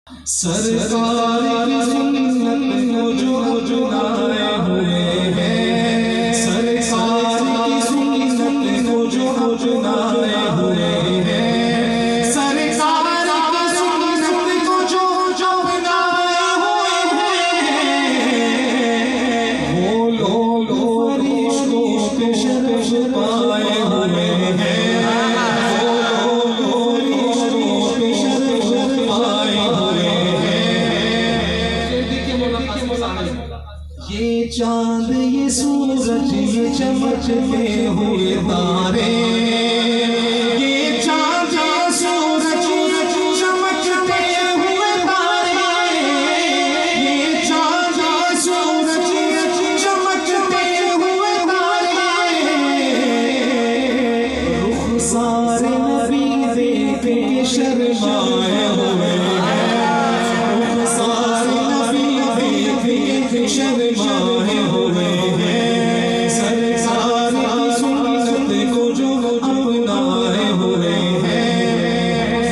سرکار کی سنت کو جو لائے ہوئے ہیں، سرکار کی سنت کو جو لائے ہوئے ہیں، سرکار کی سنت کو جو لائے ہوئے ہیں، وہ لوگ فرشتوں کے شرف پائے ہوئے ہیں، یہ چاند یہ سورج یہ چمکتے ہوئے تارے، یہ چاند یہ سورج چمکتے ہوئے تارے، یہ چاند یہ سورج چمکتے ہوئے تارے، رخ سارے نبی دیکھ کے شرمائے ہوئے ہیں، رخ سارے نبی دیکھ کے شرمائے ہوئے ہیں، سرکار کی سنت کو جو اپنائے ہوئے ہیں۔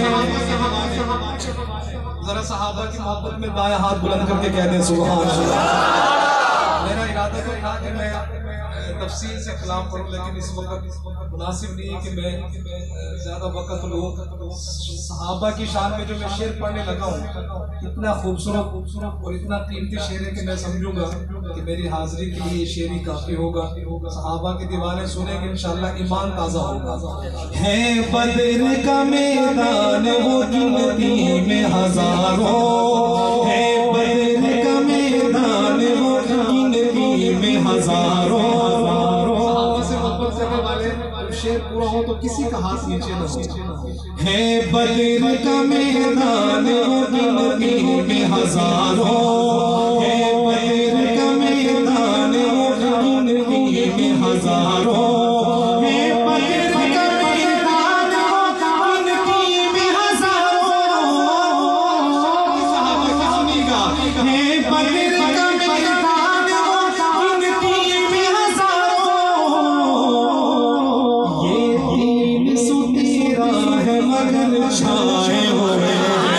ذرا صحابہ کی محبت میں دائیں ہاتھ بلند کر کے کہہ دیں سبحان اللہ۔ میرا ارادہ تو تھا کہ میں تفصیل سے کلام پڑھوں، لیکن اس وقت مناسب نہیں ہے کہ میں زیادہ وقت لوں۔ صحابہ کی شان میں جو میں شعر پڑھنے لگا ہوں، اتنا خوبصورت اور اتنا قیمتی شعر ہے کہ میں سمجھوں گا کہ میری حاضری کے لیے یہ شعر ہی کافی ہوگا۔ صحابہ کے دیوانے سنیں گے انشاءاللہ ایمان تازہ ہوگا۔ ہے بدر کا میدان وہ گنتی میں ہزاروں، ہے بدر کا میدان وہ گنتی میں ہزاروں، سے محبت کرنے والے شعر پورا ہو تو کسی کا ہاتھ نیچے نہ ہو۔ ہے بدر کا میدان وہ گنتی میں ہزاروں، ہے بدر کا میدان وہ گنتی میں ہزاروں، ہے بدر کا میدان وہ گنتی میں ہزاروں، صحابہ کی سنی گا، ہے بدر کا میدان وہ گنتی میں ہزاروں، یہ دین سو تیرا ہے مگر چھائے ہوئے ہیں،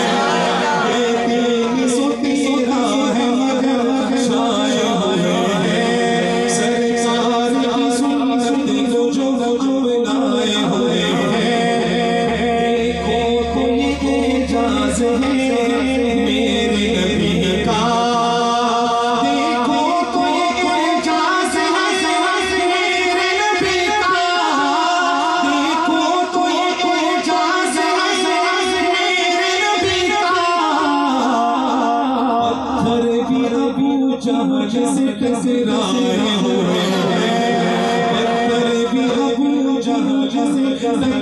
یہ دین سو تیرا ہے مگر چھائے ہوئے ہیں، سرکار کی سنت کو جو اپنائے ہوئے ہیں، دیکھو تو یہ اعجاز ہے میرے نبی کا، دیکھو تو یہ اعجاز ہے میرے نبی کا، دیکھو تو یہ اعجاز ہے میرے نبی کا، پتھر بھی ابو جہل سے ٹکرائے ہوئے ہیں، پتھر بھی ابو جہل سے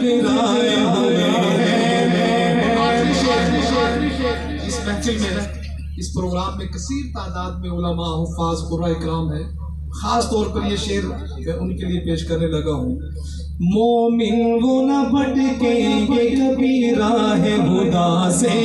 ٹکرائے ہوئے ہیں۔ آخری شعر اس محفل میں، اس پروگرام میں کثیر تعداد میں علماء، حفاظ، قراء اکرام ہیں، خاص طور پر یہ شعر میں ان کے لیے پیش کرنے لگا ہوں۔ مومن وہ نہ بھٹکیں گے کبھی راہ خدا سے،